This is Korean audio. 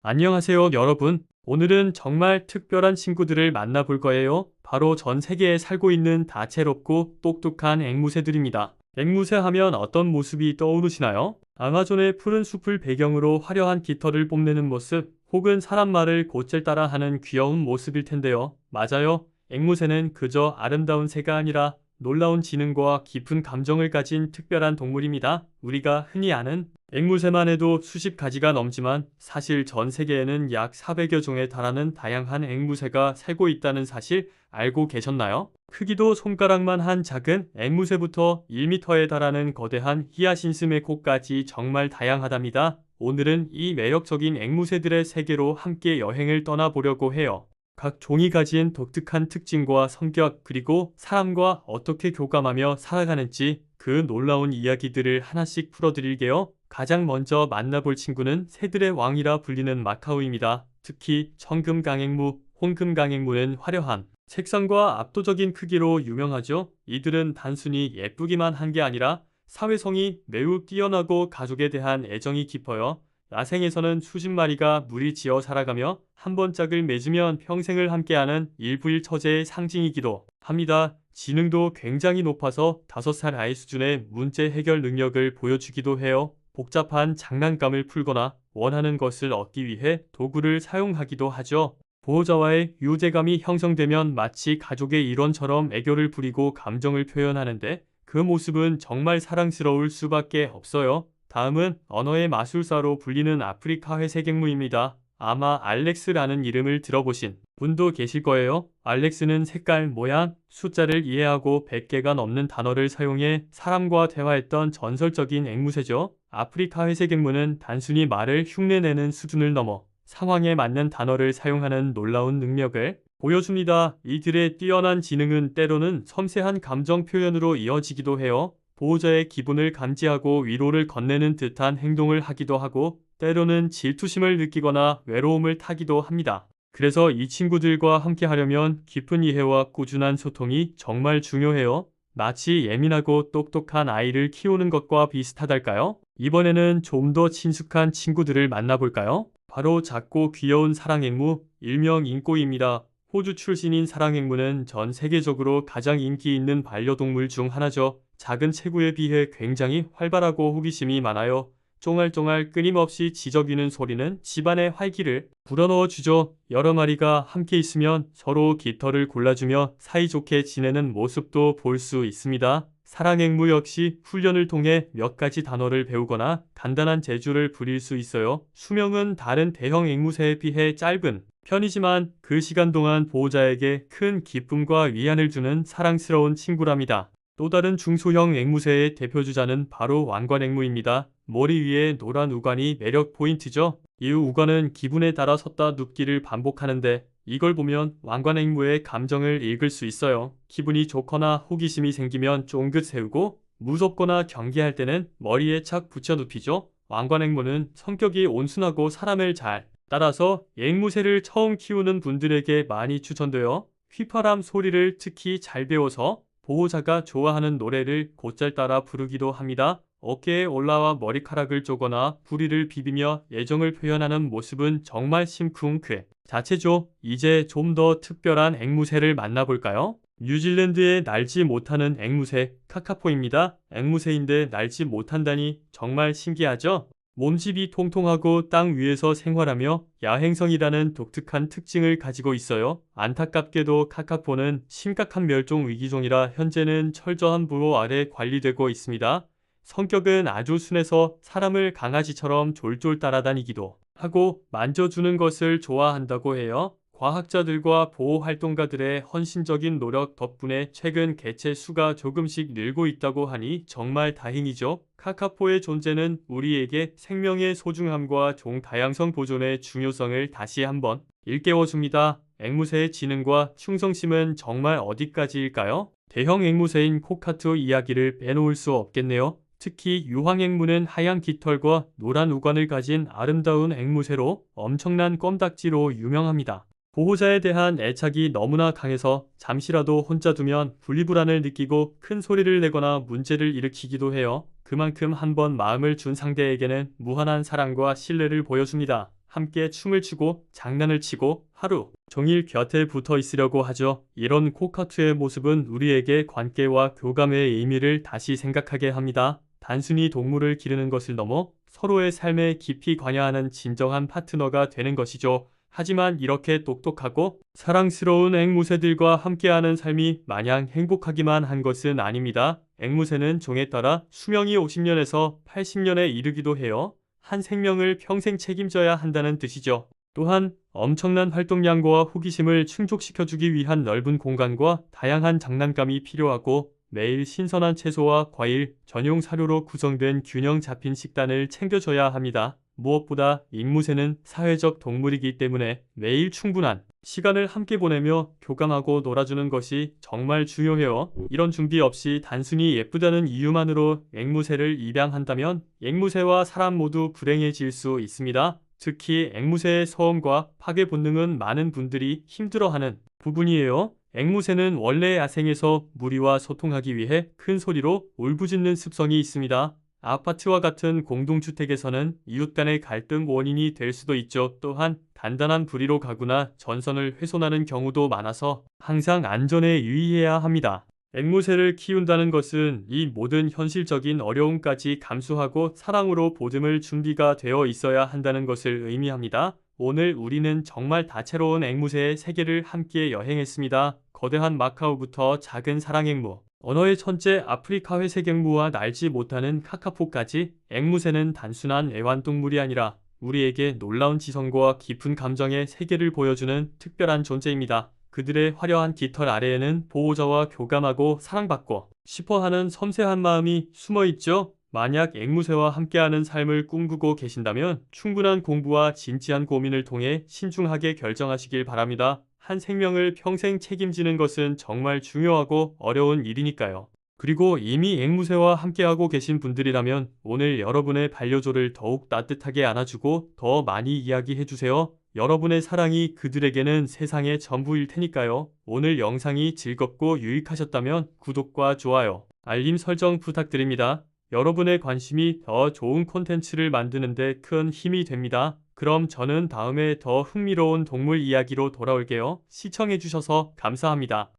안녕하세요, 여러분. 오늘은 정말 특별한 친구들을 만나볼 거예요. 바로 전 세계에 살고 있는 다채롭고 똑똑한 앵무새들입니다. 앵무새 하면 어떤 모습이 떠오르시나요? 아마존의 푸른 숲을 배경으로 화려한 깃털을 뽐내는 모습, 혹은 사람 말을 곧잘 따라 하는 귀여운 모습일 텐데요. 맞아요. 앵무새는 그저 아름다운 새가 아니라 놀라운 지능과 깊은 감정을 가진 특별한 동물입니다. 우리가 흔히 아는 앵무새만 해도 수십 가지가 넘지만 사실 전 세계에는 약 400여 종에 달하는 다양한 앵무새가 살고 있다는 사실 알고 계셨나요? 크기도 손가락만 한 작은 앵무새부터 1m에 달하는 거대한 히아신스 메코까지 정말 다양하답니다. 오늘은 이 매력적인 앵무새들의 세계로 함께 여행을 떠나보려고 해요. 각 종이 가진 독특한 특징과 성격, 그리고 사람과 어떻게 교감하며 살아가는지 그 놀라운 이야기들을 하나씩 풀어드릴게요. 가장 먼저 만나볼 친구는 새들의 왕이라 불리는 마카오입니다. 특히 청금강앵무, 홍금강앵무는 화려한 색상과 압도적인 크기로 유명하죠. 이들은 단순히 예쁘기만 한 게 아니라 사회성이 매우 뛰어나고 가족에 대한 애정이 깊어요. 야생에서는 수십 마리가 무리 지어 살아가며 한 번 짝을 맺으면 평생을 함께하는 일부일 처제의 상징이기도 합니다. 지능도 굉장히 높아서 5살 아이 수준의 문제 해결 능력을 보여주기도 해요. 복잡한 장난감을 풀거나 원하는 것을 얻기 위해 도구를 사용하기도 하죠. 보호자와의 유대감이 형성되면 마치 가족의 일원처럼 애교를 부리고 감정을 표현하는데 그 모습은 정말 사랑스러울 수밖에 없어요. 다음은 언어의 마술사로 불리는 아프리카 회색앵무입니다. 아마 알렉스라는 이름을 들어보신 분도 계실 거예요. 알렉스는 색깔, 모양, 숫자를 이해하고 100개가 넘는 단어를 사용해 사람과 대화했던 전설적인 앵무새죠. 아프리카 회색앵무는 단순히 말을 흉내내는 수준을 넘어 상황에 맞는 단어를 사용하는 놀라운 능력을 보여줍니다. 이들의 뛰어난 지능은 때로는 섬세한 감정 표현으로 이어지기도 해요. 보호자의 기분을 감지하고 위로를 건네는 듯한 행동을 하기도 하고 때로는 질투심을 느끼거나 외로움을 타기도 합니다. 그래서 이 친구들과 함께 하려면 깊은 이해와 꾸준한 소통이 정말 중요해요. 마치 예민하고 똑똑한 아이를 키우는 것과 비슷하달까요? 이번에는 좀 더 친숙한 친구들을 만나볼까요? 바로 작고 귀여운 사랑앵무, 일명 인꼬입니다. 호주 출신인 사랑앵무는 전 세계적으로 가장 인기 있는 반려동물 중 하나죠. 작은 체구에 비해 굉장히 활발하고 호기심이 많아요. 쫑알쫑알 끊임없이 지저귀는 소리는 집안의 활기를 불어넣어 주죠. 여러 마리가 함께 있으면 서로 깃털을 골라주며 사이좋게 지내는 모습도 볼 수 있습니다. 사랑앵무 역시 훈련을 통해 몇 가지 단어를 배우거나 간단한 재주를 부릴 수 있어요. 수명은 다른 대형 앵무새에 비해 짧은 편이지만 그 시간 동안 보호자에게 큰 기쁨과 위안을 주는 사랑스러운 친구랍니다. 또 다른 중소형 앵무새의 대표주자는 바로 왕관앵무입니다. 머리 위에 노란 우관이 매력 포인트죠. 이 우관은 기분에 따라 섰다 눕기를 반복하는데 이걸 보면 왕관앵무의 감정을 읽을 수 있어요. 기분이 좋거나 호기심이 생기면 쫑긋 세우고 무섭거나 경계할 때는 머리에 착 붙여 눕히죠. 왕관앵무는 성격이 온순하고 사람을 잘 따라서 앵무새를 처음 키우는 분들에게 많이 추천돼요. 휘파람 소리를 특히 잘 배워서 보호자가 좋아하는 노래를 곧잘 따라 부르기도 합니다. 어깨에 올라와 머리카락을 쪼거나 부리를 비비며 애정을 표현하는 모습은 정말 심쿵그 자체죠. 이제 좀 더 특별한 앵무새를 만나볼까요? 뉴질랜드에 날지 못하는 앵무새 카카포입니다. 앵무새인데 날지 못한다니 정말 신기하죠? 몸집이 통통하고 땅 위에서 생활하며 야행성이라는 독특한 특징을 가지고 있어요. 안타깝게도 카카포는 심각한 멸종 위기종이라 현재는 철저한 보호 아래 관리되고 있습니다. 성격은 아주 순해서 사람을 강아지처럼 졸졸 따라다니기도 하고 만져주는 것을 좋아한다고 해요. 과학자들과 보호활동가들의 헌신적인 노력 덕분에 최근 개체 수가 조금씩 늘고 있다고 하니 정말 다행이죠. 카카포의 존재는 우리에게 생명의 소중함과 종 다양성 보존의 중요성을 다시 한번 일깨워줍니다. 앵무새의 지능과 충성심은 정말 어디까지일까요? 대형 앵무새인 코카투 이야기를 빼놓을 수 없겠네요. 특히 유황앵무는 하얀 깃털과 노란 우관을 가진 아름다운 앵무새로 엄청난 껌딱지로 유명합니다. 보호자에 대한 애착이 너무나 강해서 잠시라도 혼자 두면 분리불안을 느끼고 큰 소리를 내거나 문제를 일으키기도 해요. 그만큼 한번 마음을 준 상대에게는 무한한 사랑과 신뢰를 보여줍니다. 함께 춤을 추고 장난을 치고 하루 종일 곁에 붙어 있으려고 하죠. 이런 코카투의 모습은 우리에게 관계와 교감의 의미를 다시 생각하게 합니다. 단순히 동물을 기르는 것을 넘어 서로의 삶에 깊이 관여하는 진정한 파트너가 되는 것이죠. 하지만 이렇게 똑똑하고 사랑스러운 앵무새들과 함께하는 삶이 마냥 행복하기만 한 것은 아닙니다. 앵무새는 종에 따라 수명이 50년에서 80년에 이르기도 해요. 한 생명을 평생 책임져야 한다는 뜻이죠. 또한 엄청난 활동량과 호기심을 충족시켜주기 위한 넓은 공간과 다양한 장난감이 필요하고 매일 신선한 채소와 과일, 전용 사료로 구성된 균형 잡힌 식단을 챙겨줘야 합니다. 무엇보다 앵무새는 사회적 동물이기 때문에 매일 충분한 시간을 함께 보내며 교감하고 놀아주는 것이 정말 중요해요. 이런 준비 없이 단순히 예쁘다는 이유만으로 앵무새를 입양한다면 앵무새와 사람 모두 불행해질 수 있습니다. 특히 앵무새의 소음과 파괴 본능은 많은 분들이 힘들어하는 부분이에요. 앵무새는 원래 야생에서 무리와 소통하기 위해 큰 소리로 울부짖는 습성이 있습니다. 아파트와 같은 공동주택에서는 이웃 간의 갈등 원인이 될 수도 있죠. 또한 단단한 부리로 가구나 전선을 훼손하는 경우도 많아서 항상 안전에 유의해야 합니다. 앵무새를 키운다는 것은 이 모든 현실적인 어려움까지 감수하고 사랑으로 보듬을 준비가 되어 있어야 한다는 것을 의미합니다. 오늘 우리는 정말 다채로운 앵무새의 세계를 함께 여행했습니다. 거대한 마카오부터 작은 사랑앵무, 언어의 천재 아프리카 회색앵무와 날지 못하는 카카포까지 앵무새는 단순한 애완동물이 아니라 우리에게 놀라운 지성과 깊은 감정의 세계를 보여주는 특별한 존재입니다. 그들의 화려한 깃털 아래에는 보호자와 교감하고 사랑받고 싶어하는 섬세한 마음이 숨어있죠. 만약 앵무새와 함께하는 삶을 꿈꾸고 계신다면 충분한 공부와 진지한 고민을 통해 신중하게 결정하시길 바랍니다. 한 생명을 평생 책임지는 것은 정말 중요하고 어려운 일이니까요. 그리고 이미 앵무새와 함께하고 계신 분들이라면 오늘 여러분의 반려조를 더욱 따뜻하게 안아주고 더 많이 이야기해주세요. 여러분의 사랑이 그들에게는 세상의 전부일 테니까요. 오늘 영상이 즐겁고 유익하셨다면 구독과 좋아요, 알림 설정 부탁드립니다. 여러분의 관심이 더 좋은 콘텐츠를 만드는 데 큰 힘이 됩니다. 그럼 저는 다음에 더 흥미로운 동물 이야기로 돌아올게요. 시청해주셔서 감사합니다.